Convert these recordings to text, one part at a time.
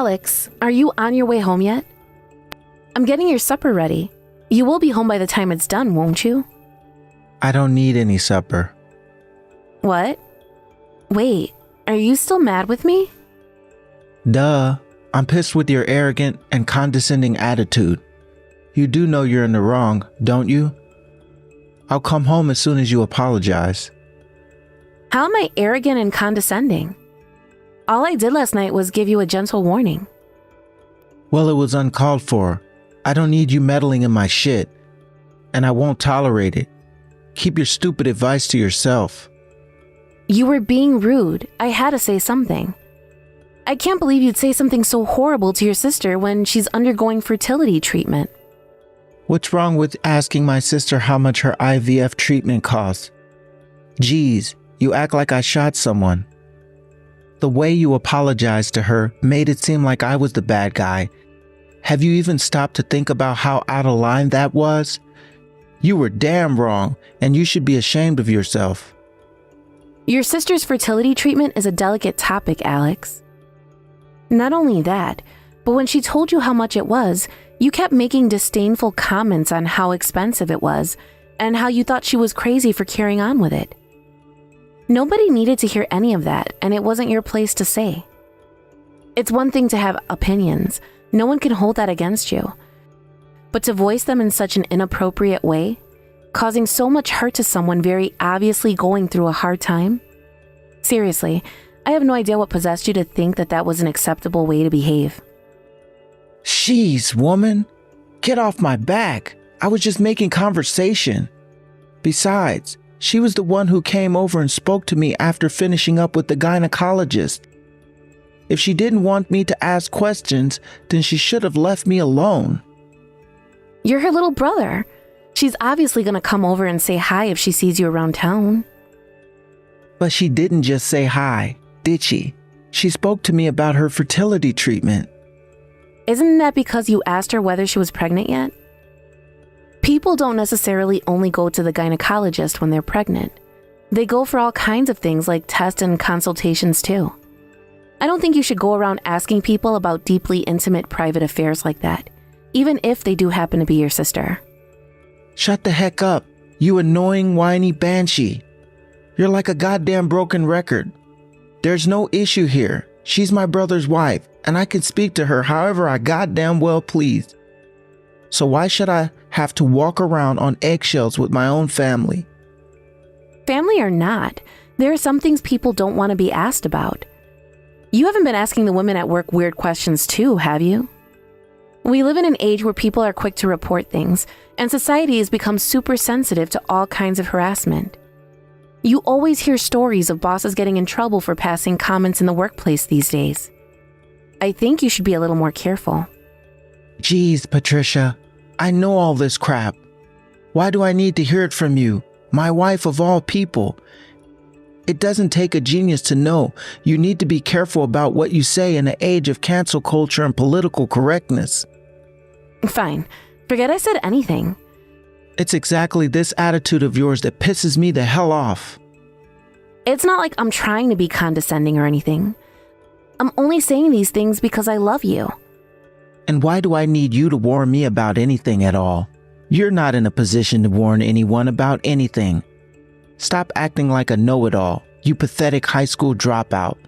Alex, are you on your way home yet? I'm getting your supper ready. You will be home by the time it's done, won't you? I don't need any supper. What? Wait, are you still mad with me? Duh. I'm pissed with your arrogant and condescending attitude. You do know you're in the wrong, don't you? I'll come home as soon as you apologize. How am I arrogant and condescending? All I did last night was give you a gentle warning. Well, it was uncalled for. I don't need you meddling in my shit. And I won't tolerate it. Keep your stupid advice to yourself. You were being rude. I had to say something. I can't believe you'd say something so horrible to your sister when she's undergoing fertility treatment. What's wrong with asking my sister how much her IVF treatment costs? Geez, you act like I shot someone. The way you apologized to her made it seem like I was the bad guy. Have you even stopped to think about how out of line that was? You were damn wrong, and you should be ashamed of yourself. Your sister's fertility treatment is a delicate topic, Alex. Not only that, but when she told you how much it was, you kept making disdainful comments on how expensive it was and how you thought she was crazy for carrying on with it. Nobody needed to hear any of that, and it wasn't your place to say. It's one thing to have opinions. No one can hold that against you. But to voice them in such an inappropriate way, causing so much hurt to someone very obviously going through a hard time? Seriously, I have no idea what possessed you to think that that was an acceptable way to behave. Jeez, woman. Get off my back. I was just making conversation. Besides, she was the one who came over and spoke to me after finishing up with the gynecologist. If she didn't want me to ask questions, then she should have left me alone. You're her little brother. She's obviously going to come over and say hi if she sees you around town. But she didn't just say hi, did she? She spoke to me about her fertility treatment. Isn't that because you asked her whether she was pregnant yet? People don't necessarily only go to the gynecologist when they're pregnant. They go for all kinds of things like tests and consultations too. I don't think you should go around asking people about deeply intimate private affairs like that, even if they do happen to be your sister. Shut the heck up, you annoying whiny banshee. You're like a goddamn broken record. There's no issue here. She's my brother's wife, and I can speak to her however I goddamn well please. So why should I have to walk around on eggshells with my own family? Family or not, there are some things people don't want to be asked about. You haven't been asking the women at work weird questions too, have you? We live in an age where people are quick to report things, and society has become super sensitive to all kinds of harassment. You always hear stories of bosses getting in trouble for passing comments in the workplace these days. I think you should be a little more careful. Geez, Patricia, I know all this crap. Why do I need to hear it from you, my wife of all people? It doesn't take a genius to know you need to be careful about what you say in an age of cancel culture and political correctness. Fine. Forget I said anything. It's exactly this attitude of yours that pisses me the hell off. It's not like I'm trying to be condescending or anything. I'm only saying these things because I love you. And why do I need you to warn me about anything at all? You're not in a position to warn anyone about anything. Stop acting like a know-it-all, you pathetic high school dropout.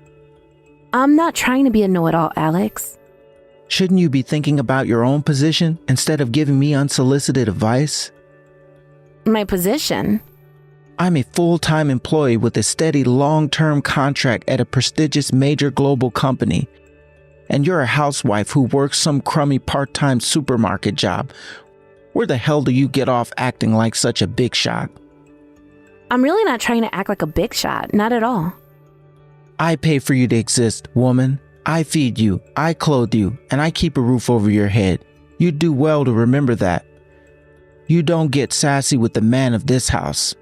I'm not trying to be a know-it-all, Alex. Shouldn't you be thinking about your own position instead of giving me unsolicited advice? My position? I'm a full-time employee with a steady long-term contract at a prestigious major global company. And you're a housewife who works some crummy part-time supermarket job. Where the hell do you get off acting like such a big shot? I'm really not trying to act like a big shot, not at all. I pay for you to exist, woman. I feed you, I clothe you, and I keep a roof over your head. You'd do well to remember that. You don't get sassy with the man of this house.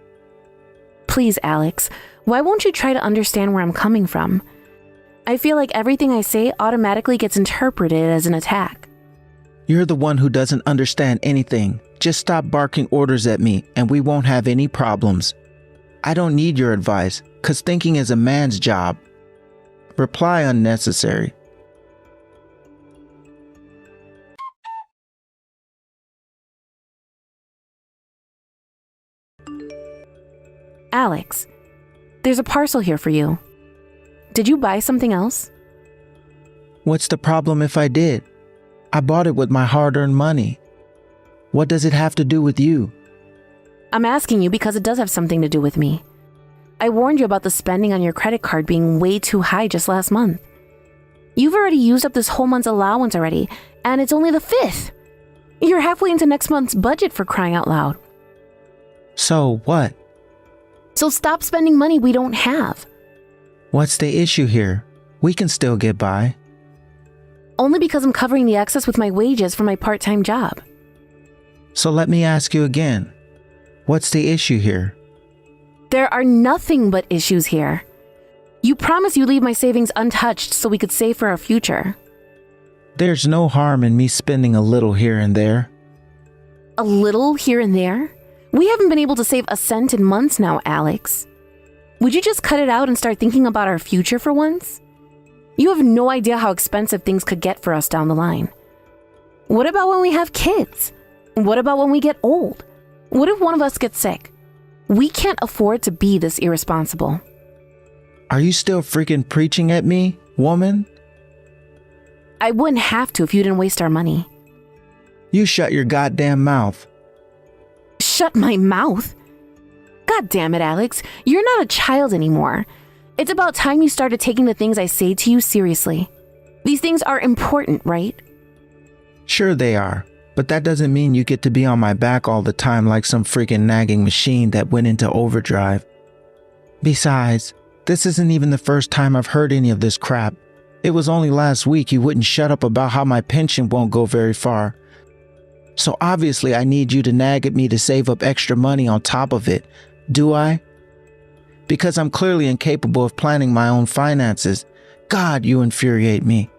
Please, Alex, why won't you try to understand where I'm coming from? I feel like everything I say automatically gets interpreted as an attack. You're the one who doesn't understand anything. Just stop barking orders at me and we won't have any problems. I don't need your advice, 'cause thinking is a man's job. Reply unnecessary. Alex, there's a parcel here for you. Did you buy something else? What's the problem if I did? I bought it with my hard-earned money. What does it have to do with you? I'm asking you because it does have something to do with me. I warned you about the spending on your credit card being way too high just last month. You've already used up this whole month's allowance already, and it's only the 5th. You're halfway into next month's budget, for crying out loud. So what? So stop spending money we don't have. What's the issue here? We can still get by. Only because I'm covering the excess with my wages from my part-time job. So let me ask you again. What's the issue here? There are nothing but issues here. You promised you'd leave my savings untouched so we could save for our future. There's no harm in me spending a little here and there. A little here and there? We haven't been able to save a cent in months now, Alex. Would you just cut it out and start thinking about our future for once? You have no idea how expensive things could get for us down the line. What about when we have kids? What about when we get old? What if one of us gets sick? We can't afford to be this irresponsible. Are you still freaking preaching at me, woman? I wouldn't have to if you didn't waste our money. You shut your goddamn mouth. Shut my mouth? God damn it, Alex. You're not a child anymore. It's about time you started taking the things I say to you seriously. These things are important, right? Sure they are, but that doesn't mean you get to be on my back all the time like some freaking nagging machine that went into overdrive. Besides, this isn't even the first time I've heard any of this crap. It was only last week you wouldn't shut up about how my pension won't go very far. So obviously I need you to nag at me to save up extra money on top of it, do I? Because I'm clearly incapable of planning my own finances. God, you infuriate me.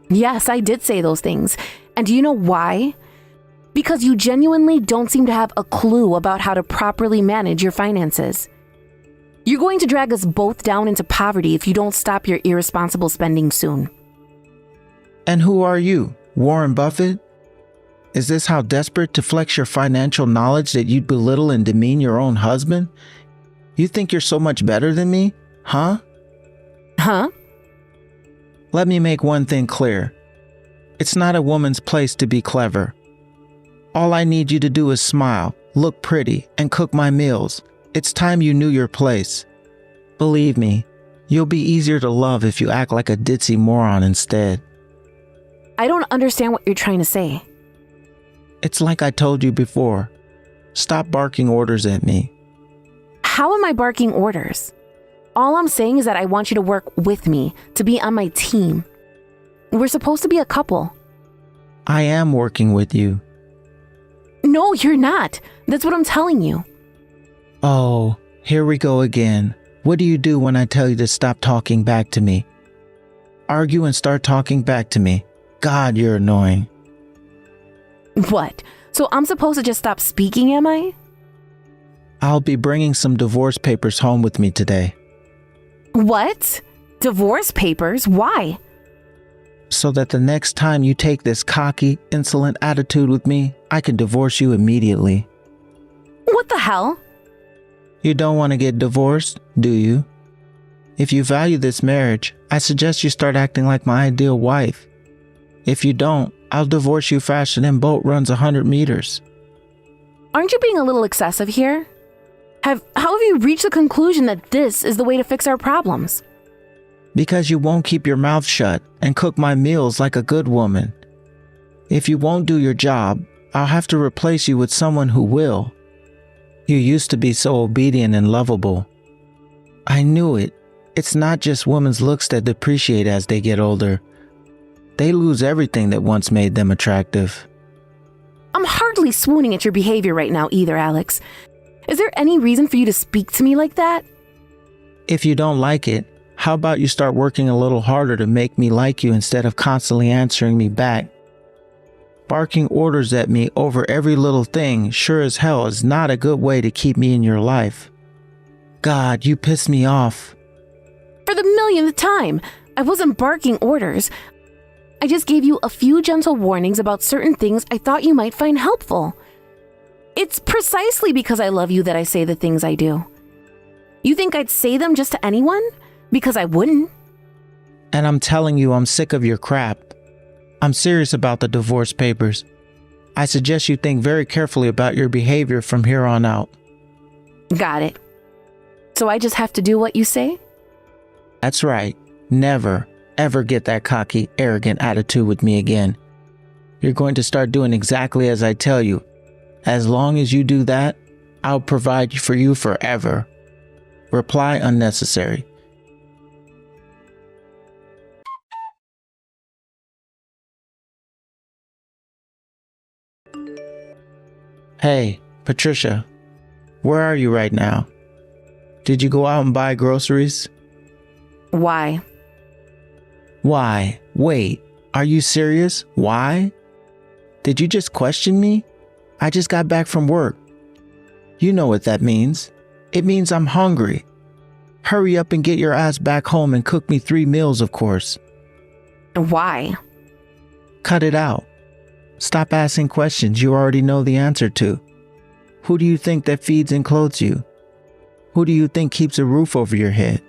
Yes, I did say those things. And do you know why? Because you genuinely don't seem to have a clue about how to properly manage your finances. You're going to drag us both down into poverty if you don't stop your irresponsible spending soon. And who are you, Warren Buffett? Is this how desperate to flex your financial knowledge that you'd belittle and demean your own husband? You think you're so much better than me, huh? Huh? Let me make one thing clear. It's not a woman's place to be clever. All I need you to do is smile, look pretty, and cook my meals. It's time you knew your place. Believe me, you'll be easier to love if you act like a ditzy moron instead. I don't understand what you're trying to say. It's like I told you before. Stop barking orders at me. How am I barking orders? All I'm saying is that I want you to work with me, to be on my team. We're supposed to be a couple. I am working with you. No, you're not. That's what I'm telling you. Oh, here we go again. What do you do when I tell you to stop talking back to me? Argue and start talking back to me. God, you're annoying. What? So I'm supposed to just stop speaking, am I? I'll be bringing some divorce papers home with me today. What? Divorce papers? Why? So that the next time you take this cocky, insolent attitude with me, I can divorce you immediately. What the hell? You don't want to get divorced, do you? If you value this marriage, I suggest you start acting like my ideal wife. If you don't, I'll divorce you faster than boat runs 100 meters. Aren't you being a little excessive here? How have you reached the conclusion that this is the way to fix our problems? Because you won't keep your mouth shut and cook my meals like a good woman. If you won't do your job, I'll have to replace you with someone who will. You used to be so obedient and lovable. I knew it. It's not just women's looks that depreciate as they get older. They lose everything that once made them attractive. I'm hardly swooning at your behavior right now either, Alex. Is there any reason for you to speak to me like that? If you don't like it, how about you start working a little harder to make me like you instead of constantly answering me back? Barking orders at me over every little thing sure as hell is not a good way to keep me in your life. God, you piss me off. For the millionth time, I wasn't barking orders. I just gave you a few gentle warnings about certain things I thought you might find helpful. It's precisely because I love you that I say the things I do. You think I'd say them just to anyone? Because I wouldn't. And I'm telling you, I'm sick of your crap. I'm serious about the divorce papers. I suggest you think very carefully about your behavior from here on out. Got it. So I just have to do what you say? That's right. Never, ever get that cocky, arrogant attitude with me again. You're going to start doing exactly as I tell you. As long as you do that, I'll provide for you forever. Reply unnecessary. Hey, Patricia, where are you right now? Did you go out and buy groceries? Why? Why? Wait, are you serious? Why? Did you just question me? I just got back from work. You know what that means. It means I'm hungry. Hurry up and get your ass back home and cook me 3 meals, of course. Why? Cut it out. Stop asking questions you already know the answer to. Who do you think that feeds and clothes you? Who do you think keeps a roof over your head?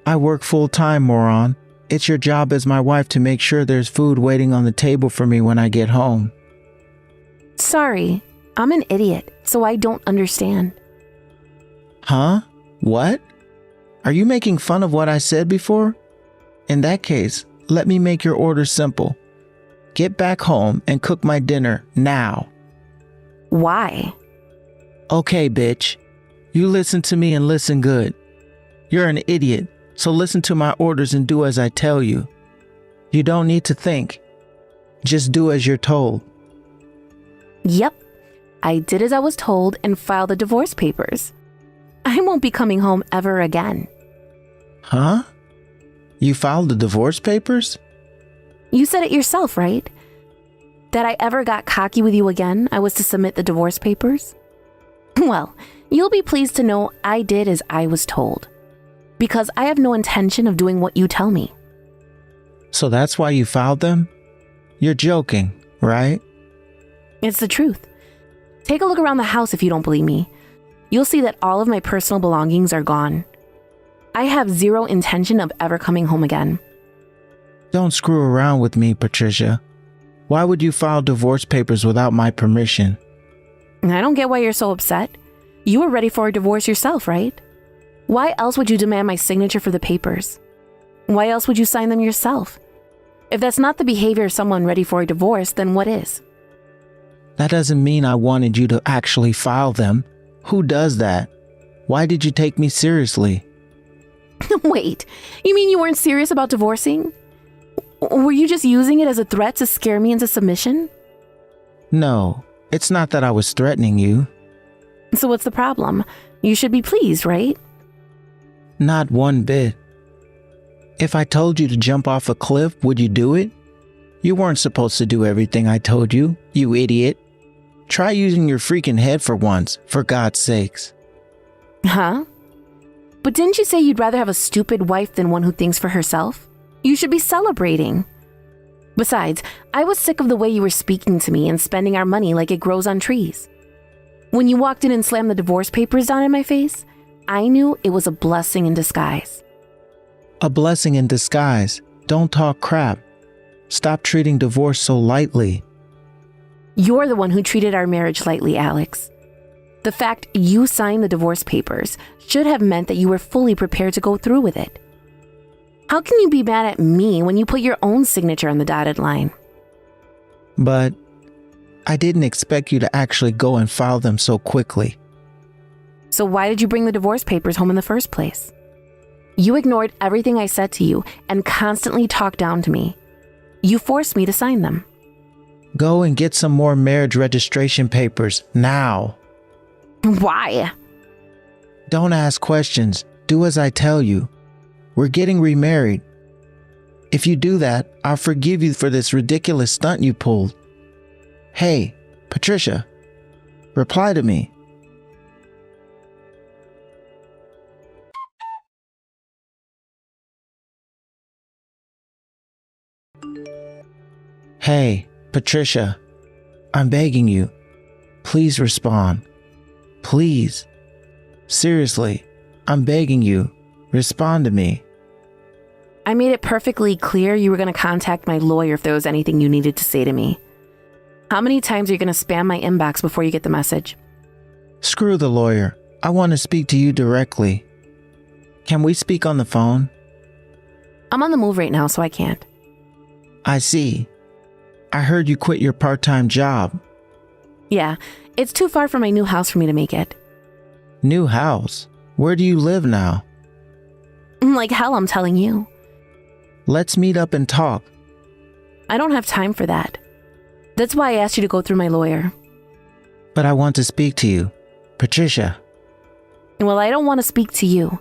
I work full-time, moron. It's your job as my wife to make sure there's food waiting on the table for me when I get home. Sorry, I'm an idiot, so I don't understand. Huh? What? Are you making fun of what I said before? In that case, let me make your order simple. Get back home and cook my dinner now. Why? Okay, bitch. You listen to me and listen good. You're an idiot, so listen to my orders and do as I tell you. You don't need to think. Just do as you're told. Yep, I did as I was told and filed the divorce papers. I won't be coming home ever again. Huh? You filed the divorce papers? You said it yourself, right? That I ever got cocky with you again, I was to submit the divorce papers? Well, you'll be pleased to know I did as I was told. Because I have no intention of doing what you tell me. So that's why you filed them? You're joking, right? It's the truth. Take a look around the house if you don't believe me. You'll see that all of my personal belongings are gone. I have zero intention of ever coming home again. Don't screw around with me, Patricia. Why would you file divorce papers without my permission? I don't get why you're so upset. You were ready for a divorce yourself, right? Why else would you demand my signature for the papers? Why else would you sign them yourself? If that's not the behavior of someone ready for a divorce, then what is? That doesn't mean I wanted you to actually file them. Who does that? Why did you take me seriously? Wait, you mean you weren't serious about divorcing? Were you just using it as a threat to scare me into submission? No, it's not that I was threatening you. So what's the problem? You should be pleased, right? Not one bit. If I told you to jump off a cliff, would you do it? You weren't supposed to do everything I told you, you idiot. Try using your freaking head for once, for God's sakes. Huh? But didn't you say you'd rather have a stupid wife than one who thinks for herself? You should be celebrating. Besides, I was sick of the way you were speaking to me and spending our money like it grows on trees. When you walked in and slammed the divorce papers down in my face, I knew it was a blessing in disguise. A blessing in disguise. Don't talk crap. Stop treating divorce so lightly. You're the one who treated our marriage lightly, Alex. The fact you signed the divorce papers should have meant that you were fully prepared to go through with it. How can you be mad at me when you put your own signature on the dotted line? But I didn't expect you to actually go and file them so quickly. So why did you bring the divorce papers home in the first place? You ignored everything I said to you and constantly talked down to me. You forced me to sign them. Go and get some more marriage registration papers now. Why? Don't ask questions. Do as I tell you. We're getting remarried. If you do that, I'll forgive you for this ridiculous stunt you pulled. Hey, Patricia, reply to me. Hey, Patricia, I'm begging you. Please respond. Please. Seriously, I'm begging you. Respond to me. I made it perfectly clear you were going to contact my lawyer if there was anything you needed to say to me. How many times are you going to spam my inbox before you get the message? Screw the lawyer. I want to speak to you directly. Can we speak on the phone? I'm on the move right now, so I can't. I see. I heard you quit your part-time job. Yeah, it's too far from my new house for me to make it. New house? Where do you live now? Like hell, I'm telling you. Let's meet up and talk. I don't have time for that. That's why I asked you to go through my lawyer. But I want to speak to you. Patricia. Well, I don't want to speak to you.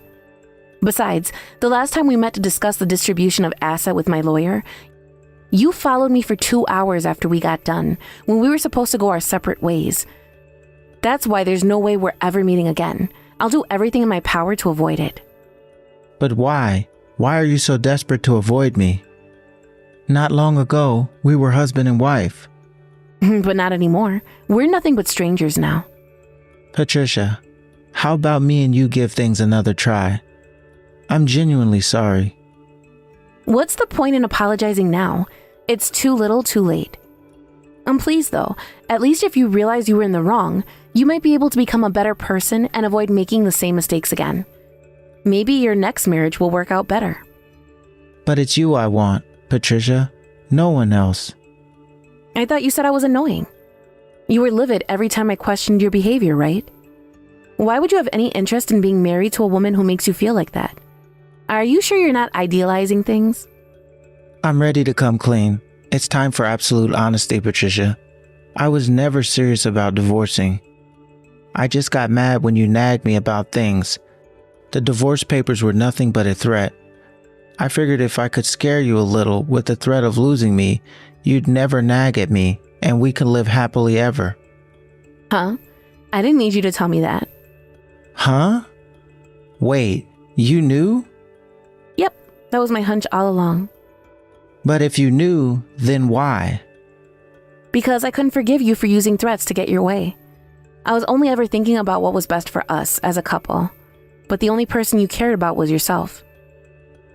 Besides, the last time we met to discuss the distribution of asset with my lawyer, you followed me for 2 hours after we got done, when we were supposed to go our separate ways. That's why there's no way we're ever meeting again. I'll do everything in my power to avoid it. But why? Why are you so desperate to avoid me? Not long ago, we were husband and wife. But not anymore. We're nothing but strangers now. Patricia, how about me and you give things another try? I'm genuinely sorry. What's the point in apologizing now? It's too little, too late. I'm pleased though. At least if you realize you were in the wrong, you might be able to become a better person and avoid making the same mistakes again. Maybe your next marriage will work out better. But it's you I want, Patricia. No one else. I thought you said I was annoying. You were livid every time I questioned your behavior, right? Why would you have any interest in being married to a woman who makes you feel like that? Are you sure you're not idealizing things? I'm ready to come clean. It's time for absolute honesty, Patricia. I was never serious about divorcing. I just got mad when you nagged me about things. The divorce papers were nothing but a threat. I figured if I could scare you a little with the threat of losing me, you'd never nag at me, and we could live happily ever. Huh? I didn't need you to tell me that. Huh? Wait, you knew? Yep, that was my hunch all along. But if you knew, then why? Because I couldn't forgive you for using threats to get your way. I was only ever thinking about what was best for us as a couple. But the only person you cared about was yourself.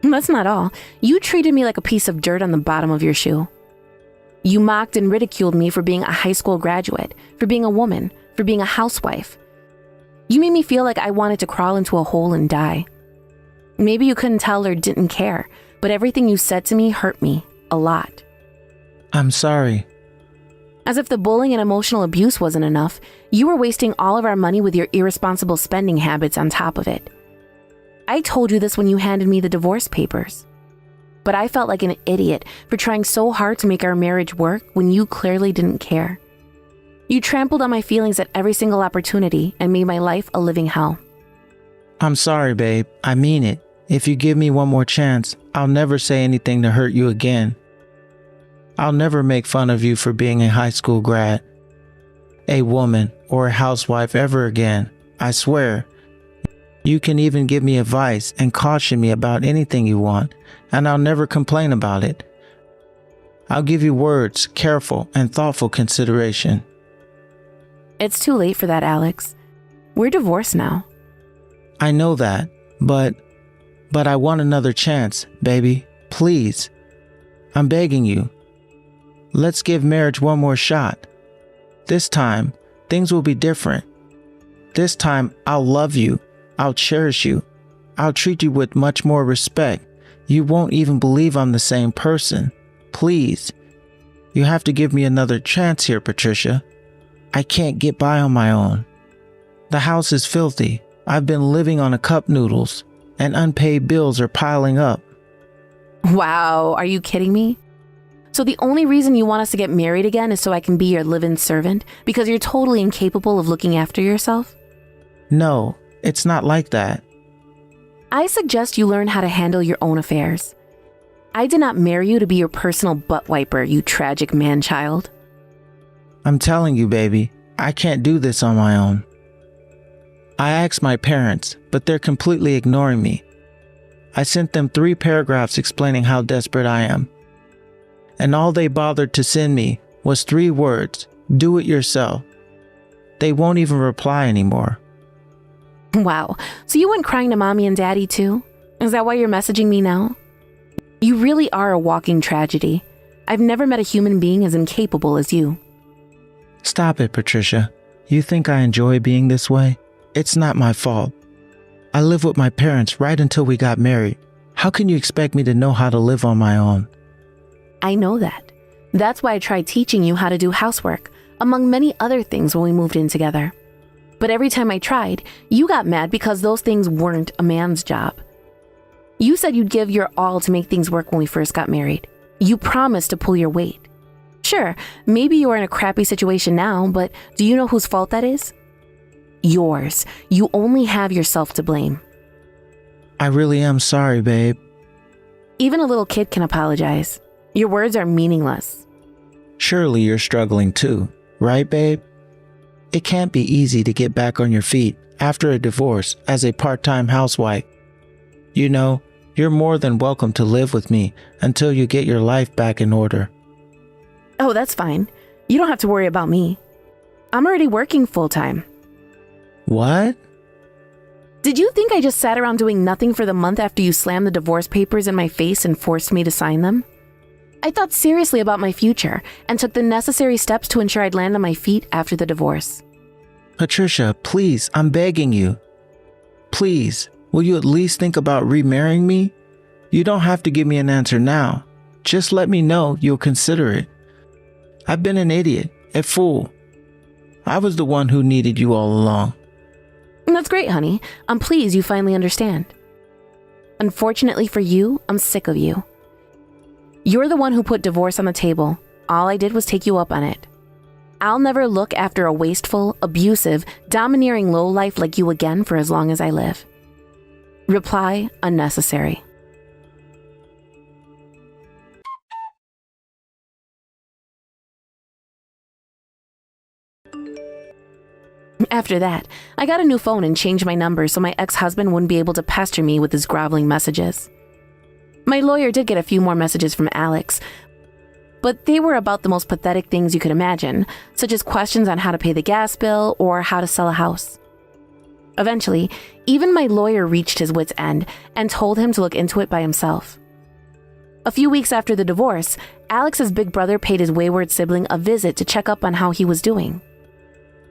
That's not all. You treated me like a piece of dirt on the bottom of your shoe. You mocked and ridiculed me for being a high school graduate, for being a woman, for being a housewife. You made me feel like I wanted to crawl into a hole and die. Maybe you couldn't tell or didn't care, but everything you said to me hurt me a lot. I'm sorry. As if the bullying and emotional abuse wasn't enough, you were wasting all of our money with your irresponsible spending habits on top of it. I told you this when you handed me the divorce papers. But I felt like an idiot for trying so hard to make our marriage work when you clearly didn't care. You trampled on my feelings at every single opportunity and made my life a living hell. I'm sorry, babe. I mean it. If you give me one more chance, I'll never say anything to hurt you again. I'll never make fun of you for being a high school grad, a woman, or a housewife ever again. I swear. You can even give me advice and caution me about anything you want, and I'll never complain about it. I'll give you words, careful and thoughtful consideration. It's too late for that, Alex. We're divorced now. I know that, but I want another chance, baby. Please. I'm begging you. Let's give marriage one more shot. This time, things will be different. This time, I'll love you. I'll cherish you. I'll treat you with much more respect. You won't even believe I'm the same person. Please. You have to give me another chance here, Patricia. I can't get by on my own. The house is filthy. I've been living on a cup noodles, and unpaid bills are piling up. Wow, are you kidding me? So the only reason you want us to get married again is so I can be your live-in servant because you're totally incapable of looking after yourself? No, it's not like that. I suggest you learn how to handle your own affairs. I did not marry you to be your personal butt wiper, you tragic man-child. I'm telling you, baby, I can't do this on my own. I asked my parents, but they're completely ignoring me. I sent them 3 paragraphs explaining how desperate I am. And all they bothered to send me was 3 words, do it yourself. They won't even reply anymore. Wow, so you went crying to mommy and daddy too? Is that why you're messaging me now? You really are a walking tragedy. I've never met a human being as incapable as you. Stop it, Patricia. You think I enjoy being this way? It's not my fault. I lived with my parents right until we got married. How can you expect me to know how to live on my own? I know that. That's why I tried teaching you how to do housework, among many other things when we moved in together. But every time I tried, you got mad because those things weren't a man's job. You said you'd give your all to make things work when we first got married. You promised to pull your weight. Sure, maybe you are in a crappy situation now, but do you know whose fault that is? Yours. You only have yourself to blame. I really am sorry, babe. Even a little kid can apologize. Your words are meaningless. Surely you're struggling too, right, babe? It can't be easy to get back on your feet after a divorce as a part-time housewife. You know, you're more than welcome to live with me until you get your life back in order. Oh, that's fine. You don't have to worry about me. I'm already working full-time. What? Did you think I just sat around doing nothing for the month after you slammed the divorce papers in my face and forced me to sign them? I thought seriously about my future and took the necessary steps to ensure I'd land on my feet after the divorce. Patricia, please, I'm begging you. Please, will you at least think about remarrying me? You don't have to give me an answer now. Just let me know you'll consider it. I've been an idiot, a fool. I was the one who needed you all along. That's great, honey. I'm pleased you finally understand. Unfortunately for you, I'm sick of you. You're the one who put divorce on the table. All I did was take you up on it. I'll never look after a wasteful, abusive, domineering lowlife like you again for as long as I live. Reply unnecessary. After that, I got a new phone and changed my number so my ex-husband wouldn't be able to pester me with his groveling messages. My lawyer did get a few more messages from Alex, but they were about the most pathetic things you could imagine, such as questions on how to pay the gas bill or how to sell a house. Eventually, even my lawyer reached his wit's end and told him to look into it by himself. A few weeks after the divorce, Alex's big brother paid his wayward sibling a visit to check up on how he was doing.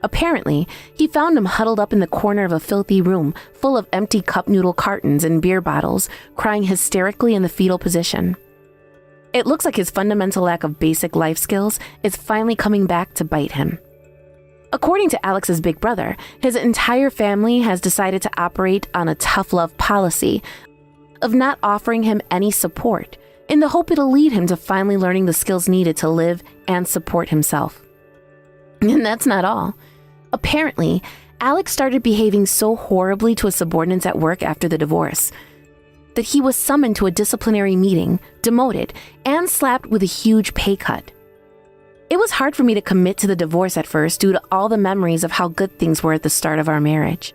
Apparently, he found him huddled up in the corner of a filthy room full of empty cup noodle cartons and beer bottles, crying hysterically in the fetal position. It looks like his fundamental lack of basic life skills is finally coming back to bite him. According to Alex's big brother, his entire family has decided to operate on a tough love policy of not offering him any support, in the hope it'll lead him to finally learning the skills needed to live and support himself. And that's not all. Apparently, Alex started behaving so horribly to his subordinates at work after the divorce that he was summoned to a disciplinary meeting, demoted, and slapped with a huge pay cut. It was hard for me to commit to the divorce at first due to all the memories of how good things were at the start of our marriage.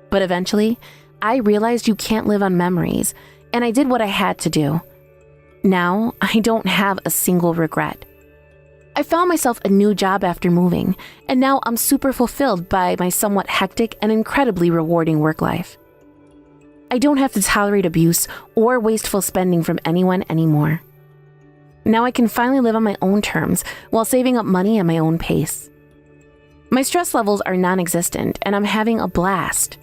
But eventually, I realized you can't live on memories, and I did what I had to do. Now, I don't have a single regret. I found myself a new job after moving, and now I'm super fulfilled by my somewhat hectic and incredibly rewarding work life. I don't have to tolerate abuse or wasteful spending from anyone anymore. Now I can finally live on my own terms while saving up money at my own pace. My stress levels are non-existent, and I'm having a blast.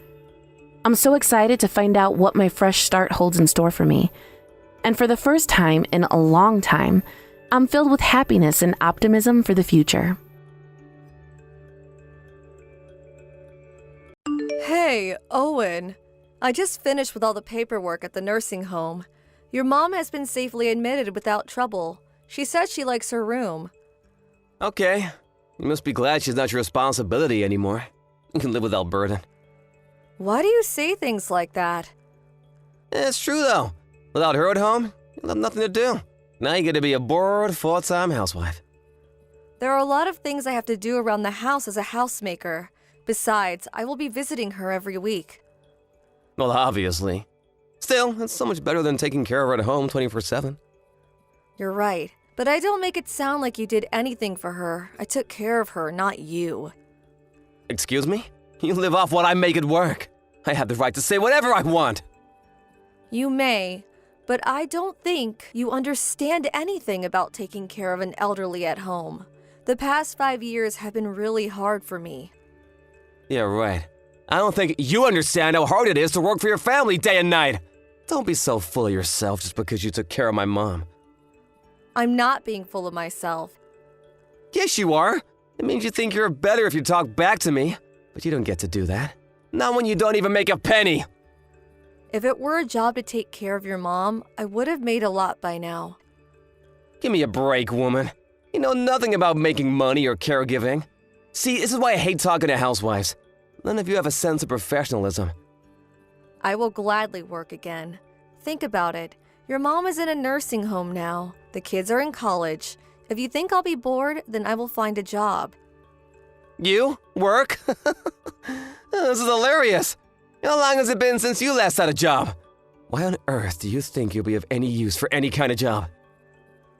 I'm so excited to find out what my fresh start holds in store for me. And for the first time in a long time, I'm filled with happiness and optimism for the future. Hey, Owen. I just finished with all the paperwork at the nursing home. Your mom has been safely admitted without trouble. She said she likes her room. Okay. You must be glad she's not your responsibility anymore. You can live without burden. Why do you say things like that? It's true, though. Without her at home, you'll have nothing to do. Now you get to be a bored, full-time housewife. There are a lot of things I have to do around the house as a housemaker. Besides, I will be visiting her every week. Well, obviously. Still, it's so much better than taking care of her at home 24/7. You're right, but I don't make it sound like you did anything for her. I took care of her, not you. Excuse me? You live off what I make it work. I have the right to say whatever I want. You may, but I don't think you understand anything about taking care of an elderly at home. The past 5 years have been really hard for me. Yeah, right. I don't think you understand how hard it is to work for your family day and night. Don't be so full of yourself just because you took care of my mom. I'm not being full of myself. Yes, you are. It means you think you're better if you talk back to me. But you don't get to do that. Not when you don't even make a penny. If it were a job to take care of your mom, I would have made a lot by now. Give me a break, woman. You know nothing about making money or caregiving. See, this is why I hate talking to housewives. None of you have a sense of professionalism. I will gladly work again. Think about it. Your mom is in a nursing home now. The kids are in college. If you think I'll be bored, then I will find a job. You? Work? This is hilarious. How long has it been since you last had a job? Why on earth do you think you'll be of any use for any kind of job?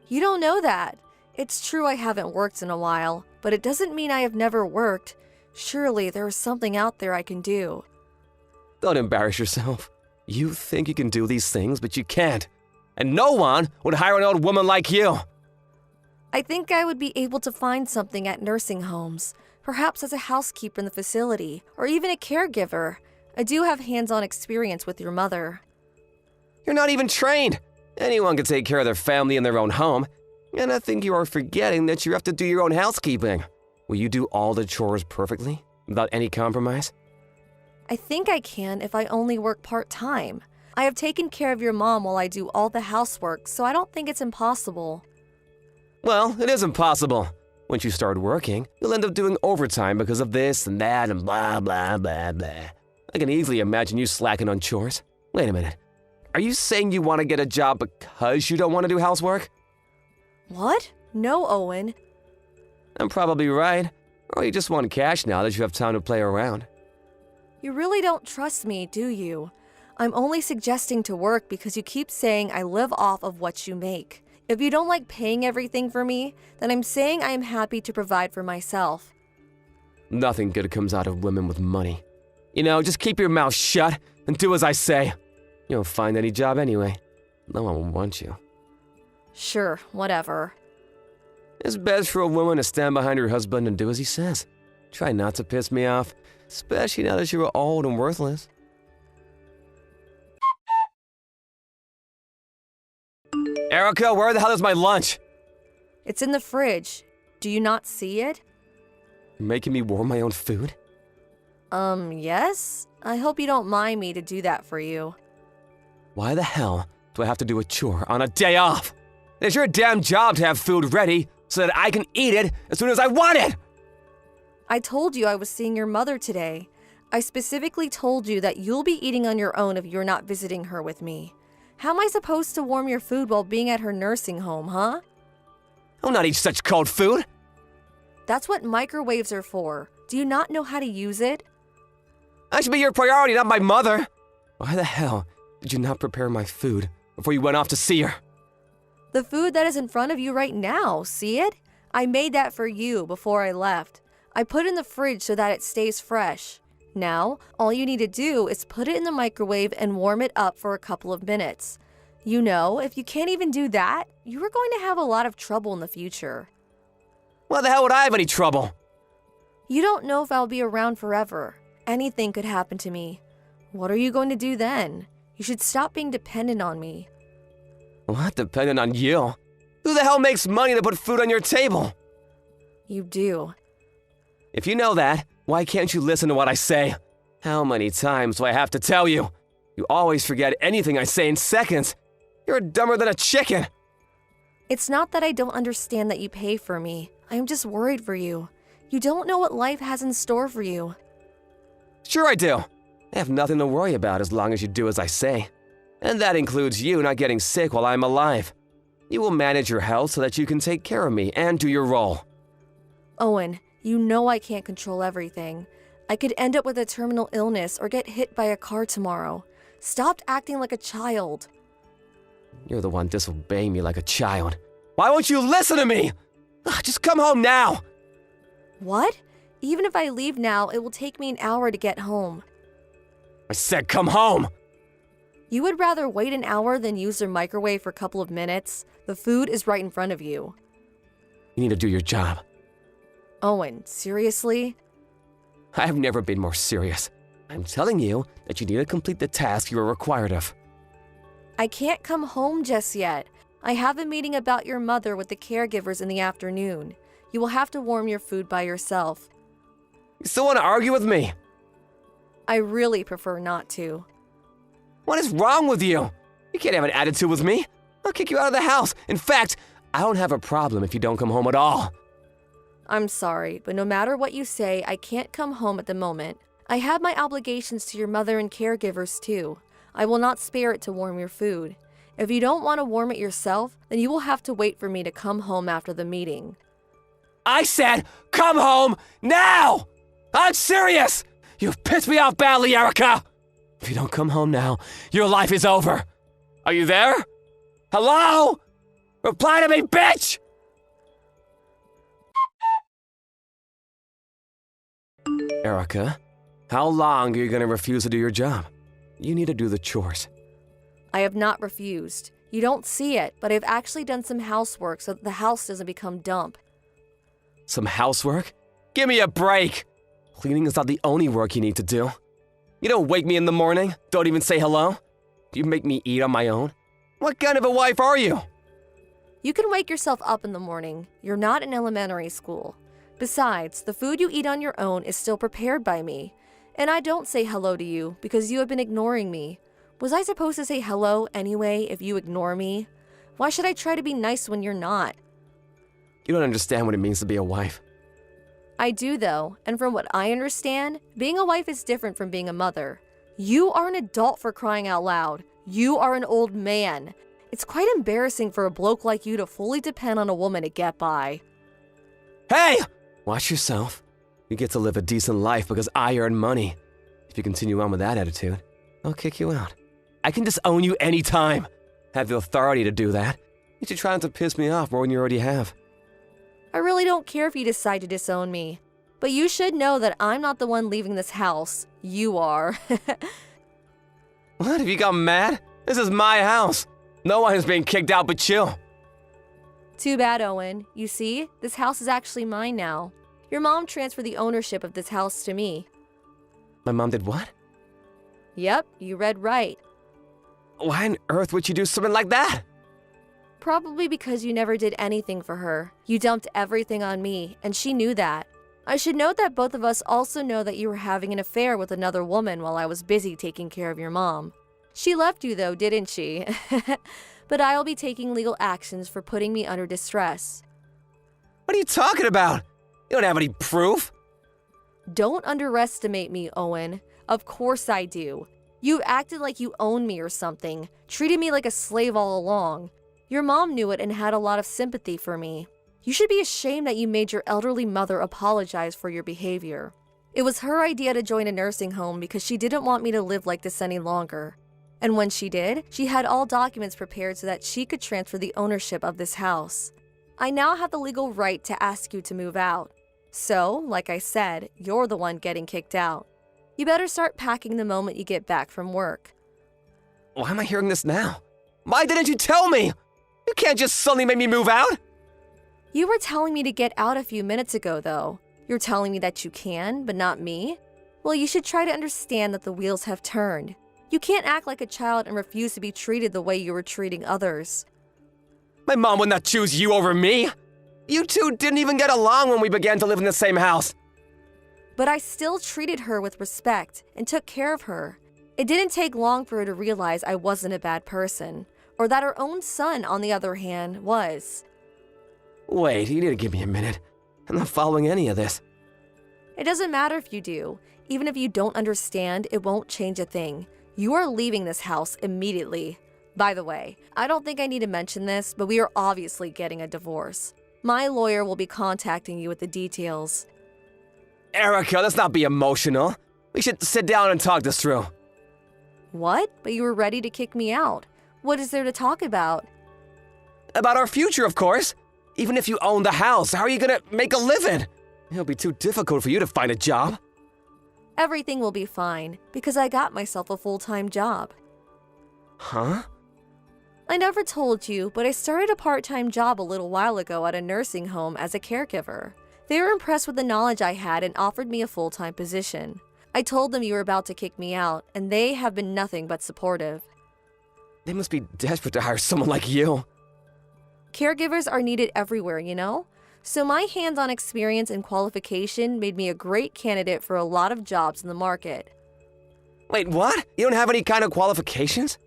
You don't know that. It's true I haven't worked in a while, but it doesn't mean I have never worked. Surely there is something out there I can do. Don't embarrass yourself. You think you can do these things, but you can't. And no one would hire an old woman like you. I think I would be able to find something at nursing homes, perhaps as a housekeeper in the facility, or even a caregiver. I do have hands-on experience with your mother. You're not even trained. Anyone can take care of their family in their own home. And I think you are forgetting that you have to do your own housekeeping. Will you do all the chores perfectly, without any compromise? I think I can if I only work part-time. I have taken care of your mom while I do all the housework, so I don't think it's impossible. Well, it is impossible. Once you start working, you'll end up doing overtime because of this and that and blah, blah, blah, blah. I can easily imagine you slacking on chores. Wait a minute. Are you saying you want to get a job because you don't want to do housework? What? No, Owen. I'm probably right. Or you just want cash now that you have time to play around. You really don't trust me, do you? I'm only suggesting to work because you keep saying I live off of what you make. If you don't like paying everything for me, then I'm saying I am happy to provide for myself. Nothing good comes out of women with money. You know, just keep your mouth shut and do as I say. You won't find any job anyway. No one will want you. Sure, whatever. It's best for a woman to stand behind her husband and do as he says. Try not to piss me off, especially now that you're old and worthless. Erica, where the hell is my lunch? It's in the fridge. Do you not see it? You're making me warm my own food? Yes? I hope you don't mind me to do that for you. Why the hell do I have to do a chore on a day off? It's your damn job to have food ready so that I can eat it as soon as I want it! I told you I was seeing your mother today. I specifically told you that you'll be eating on your own if you're not visiting her with me. How am I supposed to warm your food while being at her nursing home, huh? I'll not eat such cold food! That's what microwaves are for. Do you not know how to use it? I should be your priority, not my mother! Why the hell did you not prepare my food before you went off to see her? The food that is in front of you right now, see it? I made that for you before I left. I put it in the fridge so that it stays fresh. Now, all you need to do is put it in the microwave and warm it up for a couple of minutes. You know, if you can't even do that, you are going to have a lot of trouble in the future. Why the hell would I have any trouble? You don't know if I'll be around forever. Anything could happen to me. What are you going to do then? You should stop being dependent on me. What, dependent on you? Who the hell makes money to put food on your table? You do. If you know that, why can't you listen to what I say? How many times do I have to tell you? You always forget anything I say in seconds. You're dumber than a chicken. It's not that I don't understand that you pay for me. I'm just worried for you. You don't know what life has in store for you. Sure I do. I have nothing to worry about as long as you do as I say. And that includes you not getting sick while I'm alive. You will manage your health so that you can take care of me and do your role. Owen, you know I can't control everything. I could end up with a terminal illness or get hit by a car tomorrow. Stop acting like a child. You're the one disobeying me like a child. Why won't you listen to me? Just come home now. What? Even if I leave now, it will take me an hour to get home. I said come home! You would rather wait an hour than use their microwave for a couple of minutes? The food is right in front of you. You need to do your job. Owen, seriously? I have never been more serious. I'm telling you that you need to complete the task you are required of. I can't come home just yet. I have a meeting about your mother with the caregivers in the afternoon. You will have to warm your food by yourself. You still want to argue with me? I really prefer not to. What is wrong with you? You can't have an attitude with me. I'll kick you out of the house. In fact, I don't have a problem if you don't come home at all. I'm sorry, but no matter what you say, I can't come home at the moment. I have my obligations to your mother and caregivers too. I will not spare it to warm your food. If you don't want to warm it yourself, then you will have to wait for me to come home after the meeting. I said, come home now! I'm serious! You've pissed me off badly, Erica! If you don't come home now, your life is over. Are you there? Hello? Reply to me, bitch! Erica, how long are you gonna refuse to do your job? You need to do the chores. I have not refused. You don't see it, but I've actually done some housework so that the house doesn't become dump. Some housework? Give me a break! Cleaning is not the only work you need to do. You don't wake me in the morning, don't even say hello. Do you make me eat on my own? What kind of a wife are you? You can wake yourself up in the morning. You're not in elementary school. Besides, the food you eat on your own is still prepared by me. And I don't say hello to you because you have been ignoring me. Was I supposed to say hello anyway if you ignore me? Why should I try to be nice when you're not? You don't understand what it means to be a wife. I do though, and from what I understand, being a wife is different from being a mother. You are an adult for crying out loud. You are an old man. It's quite embarrassing for a bloke like you to fully depend on a woman to get by. Hey! Watch yourself. You get to live a decent life because I earn money. If you continue on with that attitude, I'll kick you out. I can disown you anytime. I have the authority to do that. You should try not to piss me off more than you already have. I really don't care if you decide to disown me. But you should know that I'm not the one leaving this house. You are. What? Have you gotten mad? This is my house. No one is being kicked out but you. Too bad, Owen. You see, this house is actually mine now. Your mom transferred the ownership of this house to me. My mom did what? Yep, you read right. Why on earth would you do something like that? Probably because you never did anything for her. You dumped everything on me, and she knew that. I should note that both of us also know that you were having an affair with another woman while I was busy taking care of your mom. She left you though, didn't she? But I'll be taking legal actions for putting me under distress. What are you talking about? You don't have any proof. Don't underestimate me, Owen. Of course I do. You acted like you owned me or something, treated me like a slave all along. Your mom knew it and had a lot of sympathy for me. You should be ashamed that you made your elderly mother apologize for your behavior. It was her idea to join a nursing home because she didn't want me to live like this any longer. And when she did, she had all documents prepared so that she could transfer the ownership of this house. I now have the legal right to ask you to move out. So, like I said, you're the one getting kicked out. You better start packing the moment you get back from work. Why am I hearing this now? Why didn't you tell me? You can't just suddenly make me move out. You were telling me to get out a few minutes ago, though. You're telling me that you can, but not me? Well, you should try to understand that the wheels have turned. You can't act like a child and refuse to be treated the way you were treating others. My mom would not choose you over me. You two didn't even get along when we began to live in the same house. But I still treated her with respect and took care of her. It didn't take long for her to realize I wasn't a bad person, or that her own son, on the other hand, was. Wait, you need to give me a minute. I'm not following any of this. It doesn't matter if you do. Even if you don't understand, it won't change a thing. You are leaving this house immediately. By the way, I don't think I need to mention this, but we are obviously getting a divorce. My lawyer will be contacting you with the details. Erica, let's not be emotional. We should sit down and talk this through. What? But you were ready to kick me out. What is there to talk about? About our future, of course. Even if you own the house, how are you gonna make a living? It'll be too difficult for you to find a job. Everything will be fine because I got myself a full-time job. Huh? I never told you, but I started a part-time job a little while ago at a nursing home as a caregiver. They were impressed with the knowledge I had and offered me a full-time position. I told them you were about to kick me out, and they have been nothing but supportive. They must be desperate to hire someone like you. Caregivers are needed everywhere, you know? So my hands-on experience and qualification made me a great candidate for a lot of jobs in the market. Wait, what? You don't have any kind of qualifications?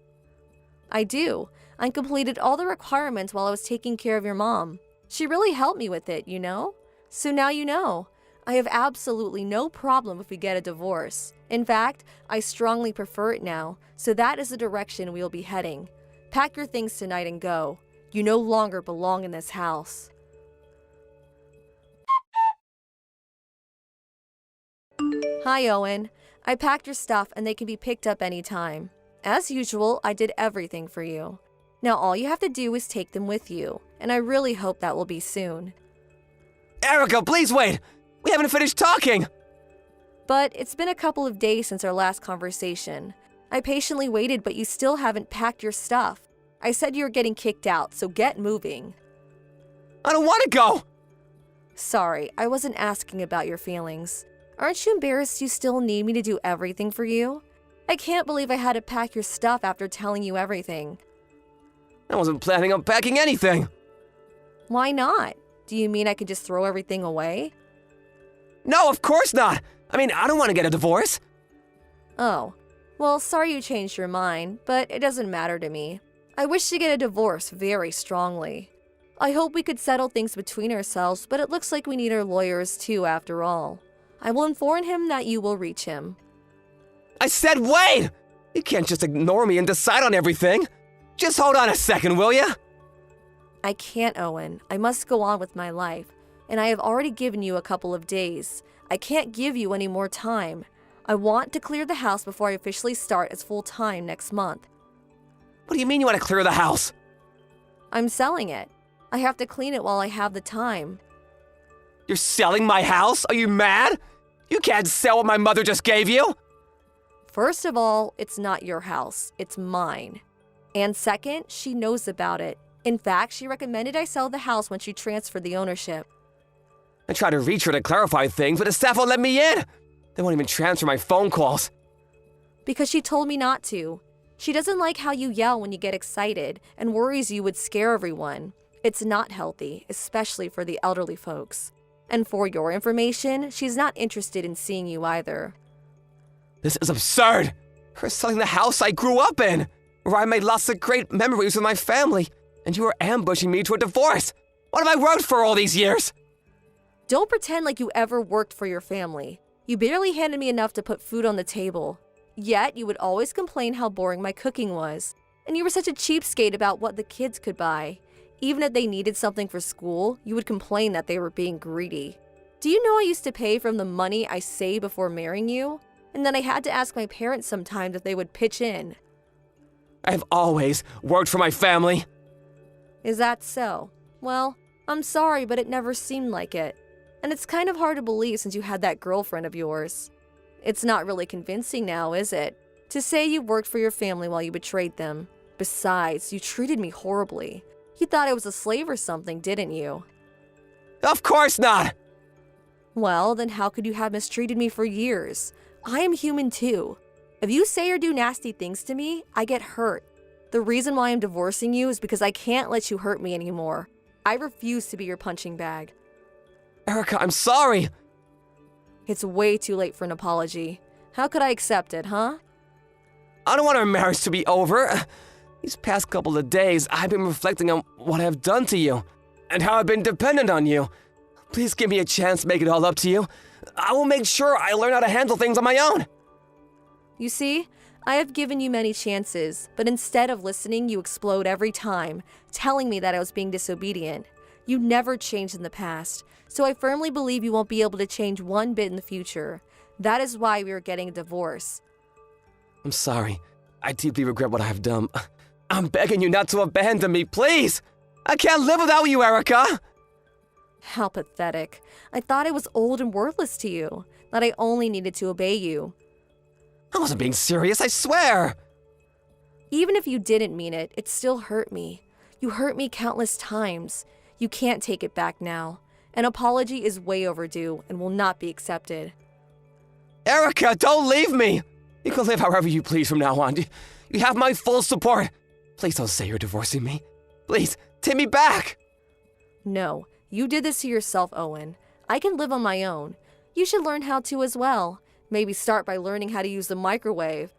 I do. I completed all the requirements while I was taking care of your mom. She really helped me with it, you know? So now you know. I have absolutely no problem if we get a divorce. In fact, I strongly prefer it now, so that is the direction we will be heading. Pack your things tonight and go. You no longer belong in this house. Hi, Owen. I packed your stuff and they can be picked up anytime. As usual, I did everything for you. Now all you have to do is take them with you, and I really hope that will be soon. Erica, please wait! We haven't finished talking! But it's been a couple of days since our last conversation. I patiently waited, but you still haven't packed your stuff. I said you were getting kicked out, so get moving. I don't want to go! Sorry, I wasn't asking about your feelings. Aren't you embarrassed you still need me to do everything for you? I can't believe I had to pack your stuff after telling you everything. I wasn't planning on packing anything. Why not? Do you mean I could just throw everything away? No, of course not! I mean, I don't want to get a divorce. Oh, well, sorry you changed your mind, but it doesn't matter to me. I wish to get a divorce very strongly. I hope we could settle things between ourselves, but it looks like we need our lawyers too after all. I will inform him that you will reach him. I said wait! You can't just ignore me and decide on everything. Just hold on a second, will ya? I can't, Owen. I must go on with my life, and I have already given you a couple of days. I can't give you any more time. I want to clear the house before I officially start as full-time next month. What do you mean you want to clear the house? I'm selling it. I have to clean it while I have the time. You're selling my house? Are you mad? You can't sell what my mother just gave you! First of all, it's not your house, it's mine. And second, she knows about it. In fact, she recommended I sell the house when she transferred the ownership. I tried to reach her to clarify things, but the staff won't let me in! They won't even transfer my phone calls. Because she told me not to. She doesn't like how you yell when you get excited and worries you would scare everyone. It's not healthy, especially for the elderly folks. And for your information, she's not interested in seeing you either. This is absurd! You're selling the house I grew up in, where I made lots of great memories with my family, and you are ambushing me to a divorce! What have I worked for all these years? Don't pretend like you ever worked for your family. You barely handed me enough to put food on the table. Yet, you would always complain how boring my cooking was. And you were such a cheapskate about what the kids could buy. Even if they needed something for school, you would complain that they were being greedy. Do you know I used to pay from the money I saved before marrying you? And then I had to ask my parents sometimes if they would pitch in. I've always worked for my family. Is that so? Well, I'm sorry, but it never seemed like it. And it's kind of hard to believe since you had that girlfriend of yours. It's not really convincing now, is it? To say you worked for your family while you betrayed them. Besides, you treated me horribly. You thought I was a slave or something, didn't you? Of course not! Well, then how could you have mistreated me for years? I am human too. If you say or do nasty things to me, I get hurt. The reason why I'm divorcing you is because I can't let you hurt me anymore. I refuse to be your punching bag. Erica, I'm sorry! It's way too late for an apology. How could I accept it, huh? I don't want our marriage to be over. These past couple of days, I've been reflecting on what I've done to you, and how I've been dependent on you. Please give me a chance to make it all up to you. I will make sure I learn how to handle things on my own. You see, I have given you many chances, but instead of listening, you explode every time, telling me that I was being disobedient. You never changed in the past, so I firmly believe you won't be able to change one bit in the future. That is why we are getting a divorce. I'm sorry. I deeply regret what I have done. I'm begging you not to abandon me, please! I can't live without you, Erica! How pathetic. I thought I was old and worthless to you. that I only needed to obey you. I wasn't being serious, I swear! Even if you didn't mean it, it still hurt me. You hurt me countless times. You can't take it back now. An apology is way overdue and will not be accepted. Erica, don't leave me! You can live however you please from now on. You have my full support. Please don't say you're divorcing me. Please, take me back! No, you did this to yourself, Owen. I can live on my own. You should learn how to as well. Maybe start by learning how to use the microwave.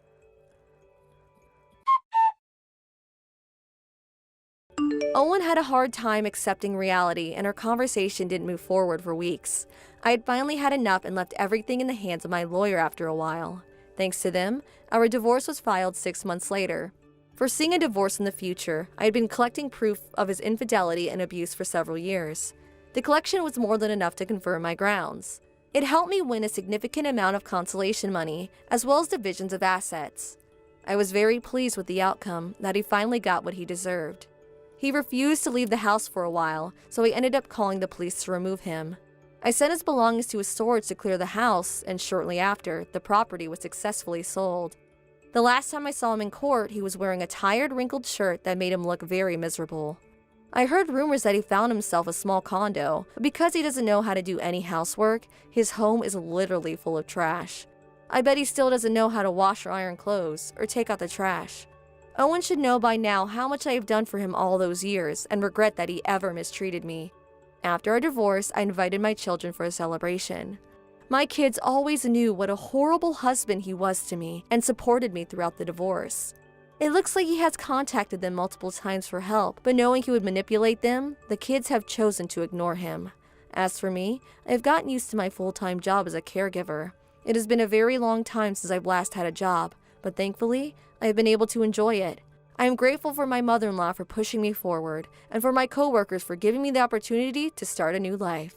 Owen had a hard time accepting reality, and our conversation didn't move forward for weeks. I had finally had enough and left everything in the hands of my lawyer after a while. Thanks to them, our divorce was filed 6 months later. Foreseeing a divorce in the future, I had been collecting proof of his infidelity and abuse for several years. The collection was more than enough to confirm my grounds. It helped me win a significant amount of consolation money, as well as divisions of assets. I was very pleased with the outcome, that he finally got what he deserved. He refused to leave the house for a while, so I ended up calling the police to remove him. I sent his belongings to his storage to clear the house, and shortly after, the property was successfully sold. The last time I saw him in court, he was wearing a tired, wrinkled shirt that made him look very miserable. I heard rumors that he found himself a small condo, but because he doesn't know how to do any housework, his home is literally full of trash. I bet he still doesn't know how to wash or iron clothes, or take out the trash. Owen should know by now how much I have done for him all those years, and regret that he ever mistreated me. After our divorce, I invited my children for a celebration. My kids always knew what a horrible husband he was to me, and supported me throughout the divorce. It looks like he has contacted them multiple times for help, but knowing he would manipulate them, the kids have chosen to ignore him. As for me, I have gotten used to my full-time job as a caregiver. It has been a very long time since I've last had a job, but thankfully, I have been able to enjoy it. I am grateful for my mother-in-law for pushing me forward, and for my coworkers for giving me the opportunity to start a new life.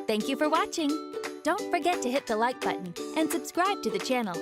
Thank you for watching. Don't forget to hit the like button and subscribe to the channel.